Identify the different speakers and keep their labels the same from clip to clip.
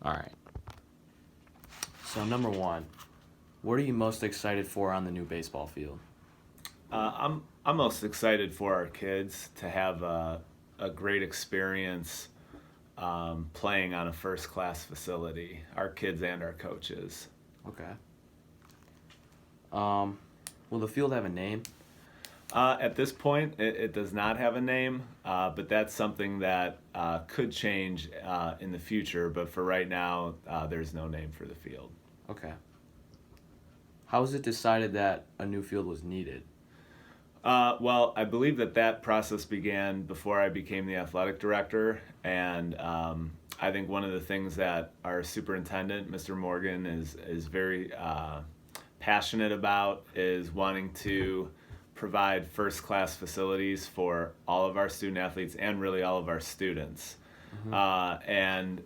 Speaker 1: All right. So number one, what are you most excited for on the new baseball field?
Speaker 2: I'm most excited for our kids to have a great experience playing on a first class facility. Our kids and our coaches.
Speaker 1: Okay. Um, will the field have a name?
Speaker 2: At this point, it does not have a name, but that's something that could change in the future. But for right now, there's no name for the field.
Speaker 1: Okay. How was it decided that a new field was needed?
Speaker 2: Well, I believe that process began before I became the athletic director, and I think one of the things that our superintendent, Mr. Morgan, is very passionate about is wanting to provide first class facilities for all of our student athletes and really all of our students. And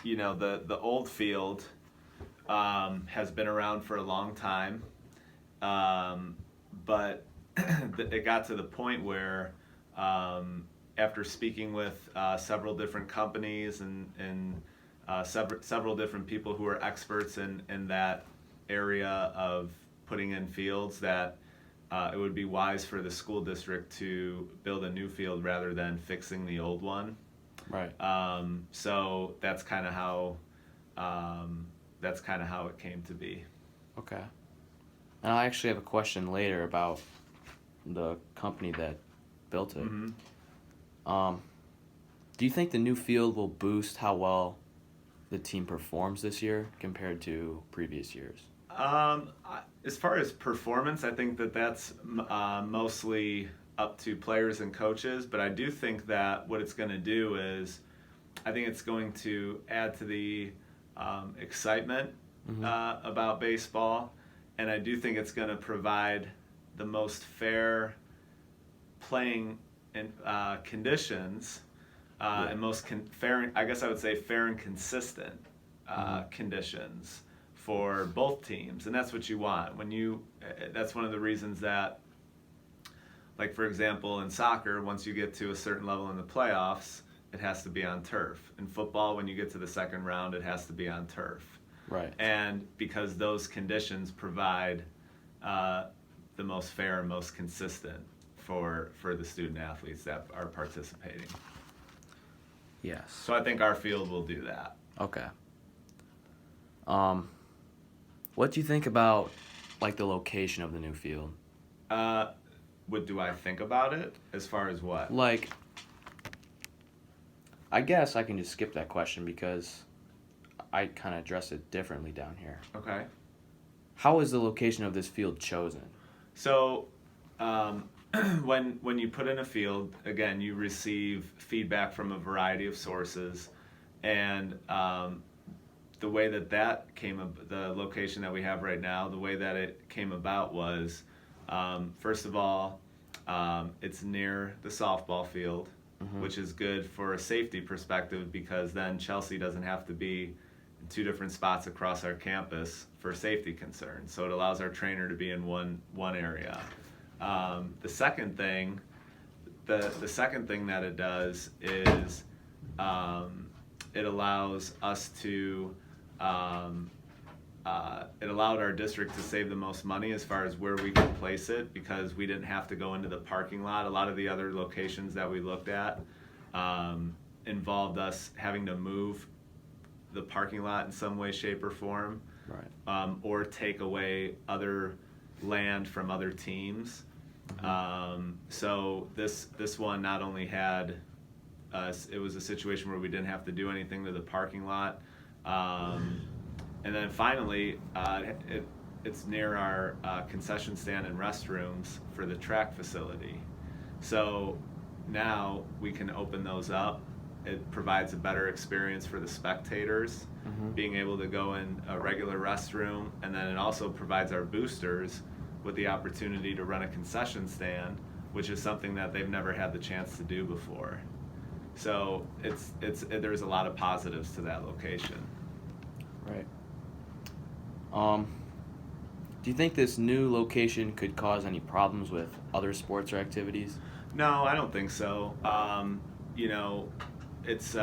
Speaker 2: you know, the old field has been around for a long time, but it got to the point where after speaking with several different companies and several different people who are experts in that area of putting in fields, that it would be wise for the school district to build a new field rather than fixing the old one.
Speaker 1: Right.
Speaker 2: So that's kind of how it came to be.
Speaker 1: Okay. And I actually have a question later about the company that built it. Do you think the new field will boost how well the team performs this year compared to previous years?
Speaker 2: As far as performance, I think that's mostly up to players and coaches, but I do think that what it's going to do is, I think it's going to add to the excitement about baseball, and I do think it's going to provide the most fair playing and conditions, and most fair. I guess I would say fair and consistent conditions for both teams, and that's what you want. That's one of the reasons that, like for example, in soccer, once you get to a certain level in the playoffs, it has to be on turf. In football, when you get to the second round, it has to be on turf.
Speaker 1: Right.
Speaker 2: And because those conditions provide the most fair and most consistent for the student athletes that are participating.
Speaker 1: Yes.
Speaker 2: So I think our field will do that.
Speaker 1: Okay. What do you think about like the location of the new field?
Speaker 2: What do I think about it as far as what?
Speaker 1: Like, I guess I can just skip that question because I kind of address it differently down here.
Speaker 2: Okay.
Speaker 1: How is the location of this field chosen?
Speaker 2: So, when you put in a field, again, you receive feedback from a variety of sources, and the way that came up, the location that we have right now, the way that it came about was, first of all, it's near the softball field, which is good for a safety perspective because then Chelsea doesn't have to be in two different spots across our campus for safety concerns. So it allows our trainer to be in one area. The second thing that it does is it allows us to it allowed our district to save the most money as far as where we could place it because we didn't have to go into the parking lot. A lot of the other locations that we looked at involved us having to move the parking lot in some way, shape, or form,
Speaker 1: Right.
Speaker 2: Or take away other land from other teams. So this one not only had it was a situation where we didn't have to do anything to the parking lot. And then finally, it's near our concession stand and restrooms for the track facility. So now we can open those up. It provides a better experience for the spectators, being able to go in a regular restroom, and then it also provides our boosters with the opportunity to run a concession stand, which is something that they've never had the chance to do before. So there's a lot of positives to that location.
Speaker 1: Right. Do you think this new location could cause any problems with other sports or activities?
Speaker 2: No, I don't think so. You know, it's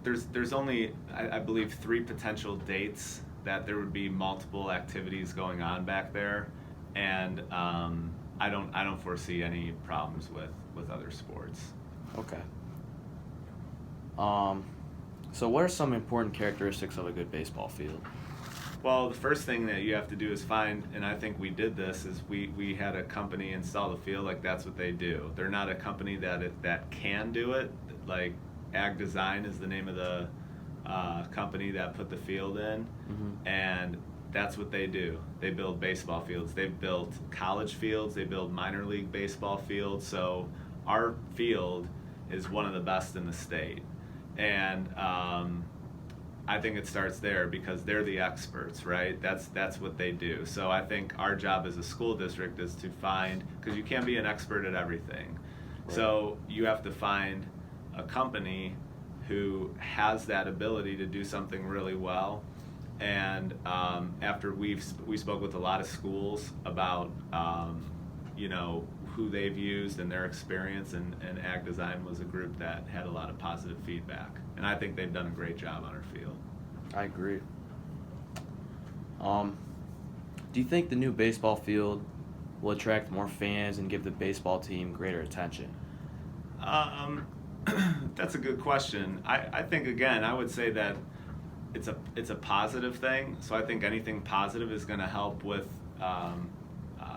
Speaker 2: there's only I believe 3 potential dates that there would be multiple activities going on back there, and I don't foresee any problems with other sports.
Speaker 1: Okay. So what are some important characteristics of a good baseball field?
Speaker 2: Well, the first thing that you have to do is find, and I think we did this, is we had a company install the field. Like, that's what they do. They're not a company that can do it. Like, Ag Design is the name of the company that put the field in, and that's what they do. They build baseball fields. They've built college fields. They build minor league baseball fields. So our field is one of the best in the state, and I think it starts there because they're the experts, right? That's what they do. So I think our job as a school district is to find, because you can't be an expert at everything. Right. So you have to find a company who has that ability to do something really well. And after we spoke with a lot of schools about who they've used and their experience, and Ag Design was a group that had a lot of positive feedback, and I think they've done a great job on our field.
Speaker 1: I agree. Do you think the new baseball field will attract more fans and give the baseball team greater attention?
Speaker 2: That's a good question. I think, again, I would say that it's a positive thing. So I think anything positive is going to help with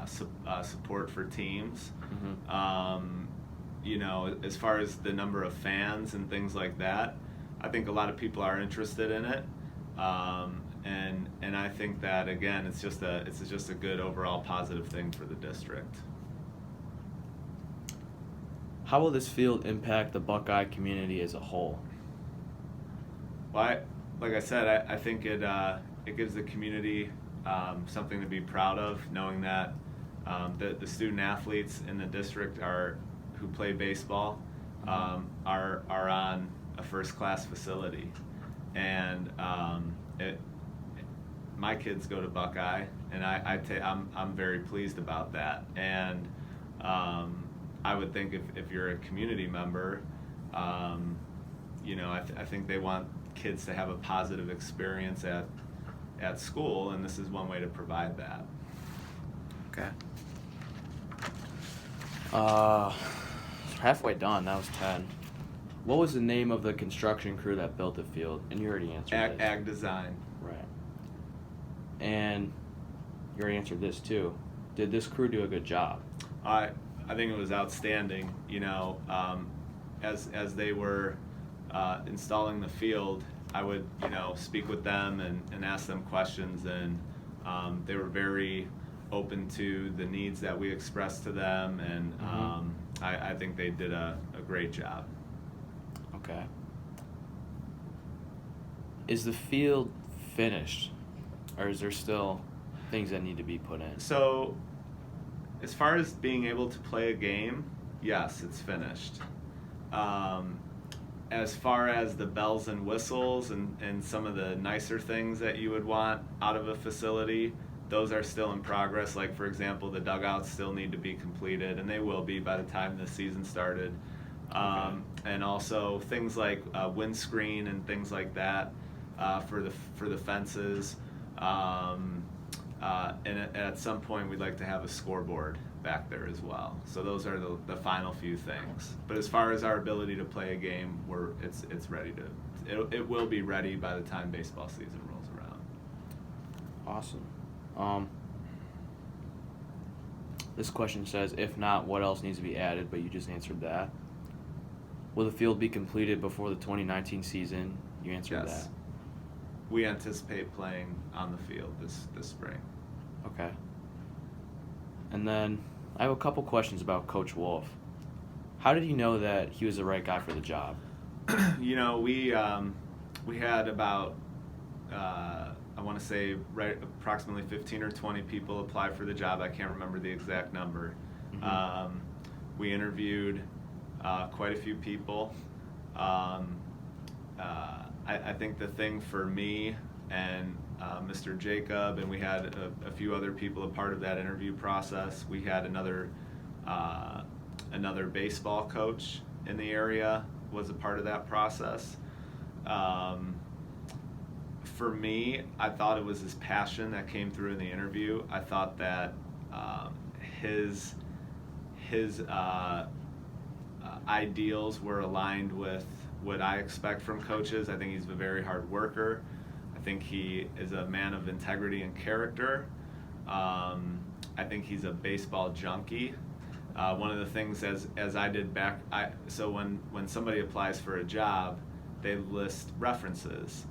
Speaker 2: support for teams. As far as the number of fans and things like that, I think a lot of people are interested in it, and I think that, again, it's just a good overall positive thing for the district.
Speaker 1: How will this field impact the Buckeye community as a whole?
Speaker 2: Well, like I said, I think it gives the community something to be proud of, knowing that the student athletes in the district who play baseball are on a first-class facility, and my kids go to Buckeye, and I'm very pleased about that. And I would think if you're a community member, I think they want kids to have a positive experience at school, and this is one way to provide that.
Speaker 1: Okay. Halfway done. That was 10. What was the name of the construction crew that built the field? And you already answered this.
Speaker 2: Ag Design.
Speaker 1: Right. And you already answered this too. Did this crew do a good job?
Speaker 2: I think it was outstanding. As they were installing the field, I would speak with them and ask them questions, and they were very open to the needs that we expressed to them, and I think they did a great job.
Speaker 1: Okay. Is the field finished, or is there still things that need to be put in?
Speaker 2: So, as far as being able to play a game, yes, it's finished. As far as the bells and whistles and some of the nicer things that you would want out of a facility, those are still in progress. Like, for example, the dugouts still need to be completed, and they will be by the time the season started.
Speaker 1: Okay.
Speaker 2: And also things like windscreen and things like that for the fences. And at some point, we'd like to have a scoreboard back there as well. So those are the final few things. But as far as our ability to play a game, it's ready to. It will be ready by the time baseball season rolls around.
Speaker 1: Awesome. This question says, if not, what else needs to be added? But you just answered that. Will the field be completed before the 2019 season? You answered
Speaker 2: Yes.
Speaker 1: that.
Speaker 2: We anticipate playing on the field this spring.
Speaker 1: Okay. And then I have a couple questions about Coach Wolf. How did he know that he was the right guy for the job?
Speaker 2: We had about I want to say approximately 15 or 20 people apply for the job. I can't remember the exact number. We interviewed quite a few people. I think the thing for me and Mr. Jacob, and we had a few other people a part of that interview process. We had another baseball coach in the area was a part of that process. For me, I thought it was his passion that came through in the interview. I thought that his ideals were aligned with what I expect from coaches. I think he's a very hard worker. I think he is a man of integrity and character. I think he's a baseball junkie. One of the things as I did so when somebody applies for a job, they list references.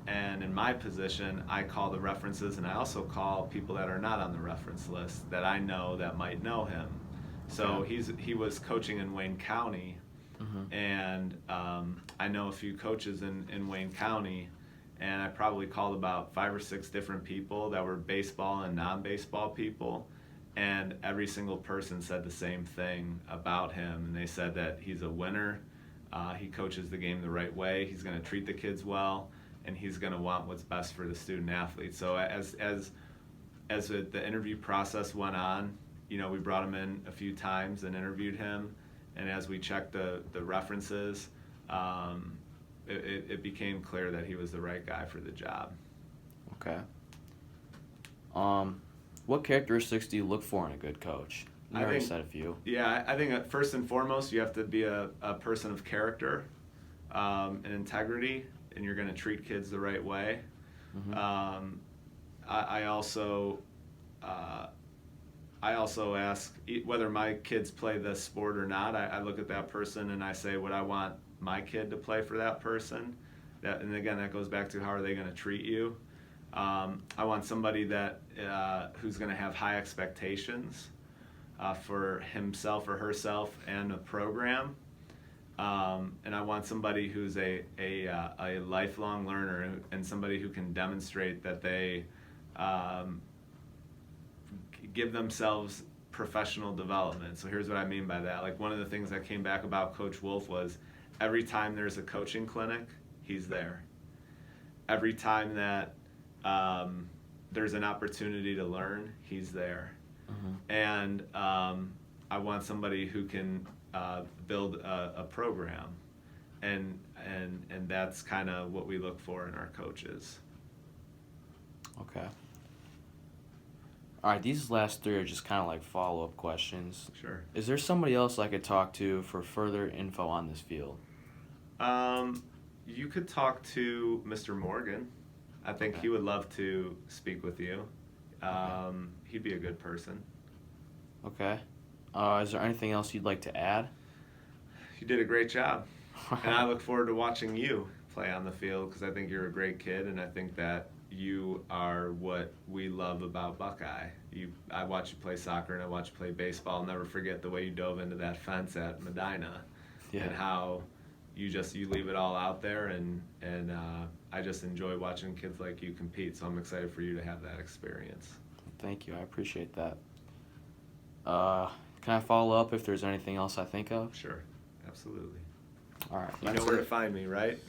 Speaker 2: And in my position, I call the references, and I also call people that are not on the reference list that I know that might know him. So he was coaching in Wayne County, and I know a few coaches in Wayne County, and I probably called about 5 or 6 different people that were baseball and non-baseball people, and every single person said the same thing about him, and they said that he's a winner, he coaches the game the right way, he's going to treat the kids well, and he's going to want what's best for the student athlete. So as the interview process went on, we brought him in a few times and interviewed him, and as we checked the references, it became clear that he was the right guy for the job.
Speaker 1: Okay. What characteristics do you look for in a good coach? You already said a few.
Speaker 2: Yeah, I think first and foremost, you have to be a person of character and integrity, and you're going to treat kids the right way. I also ask whether my kids play this sport or not. I look at that person and I say, would I want my kid to play for that person? And again, that goes back to how are they going to treat you. I want somebody that who's going to have high expectations for himself or herself and a program. And I want somebody who's a lifelong learner and somebody who can demonstrate that they give themselves professional development. So here's what I mean by that. Like, one of the things that came back about Coach Wolf was every time there's a coaching clinic, he's there. Every time that there's an opportunity to learn, he's there. And I want somebody who can build a program, and that's kind of what we look for in our coaches.
Speaker 1: Okay. All right, these last 3 are just kind of like follow-up questions.
Speaker 2: Sure.
Speaker 1: Is there somebody else I could talk to for further info on this field?
Speaker 2: You could talk to Mr. Morgan. I think he would love to speak with you. He'd be a good person.
Speaker 1: Okay. Is there anything else you'd like to add?
Speaker 2: You did a great job. And I look forward to watching you play on the field because I think you're a great kid, and I think that you are what we love about Buckeye. I watch you play soccer and I watch you play baseball. I'll never forget the way you dove into that fence at Medina, and how you leave it all out there, and I just enjoy watching kids like you compete. So I'm excited for you to have that experience.
Speaker 1: Thank you. I appreciate that. Can I follow up if there's anything else I think of?
Speaker 2: Sure, absolutely.
Speaker 1: All right.
Speaker 2: You know where to find me, right?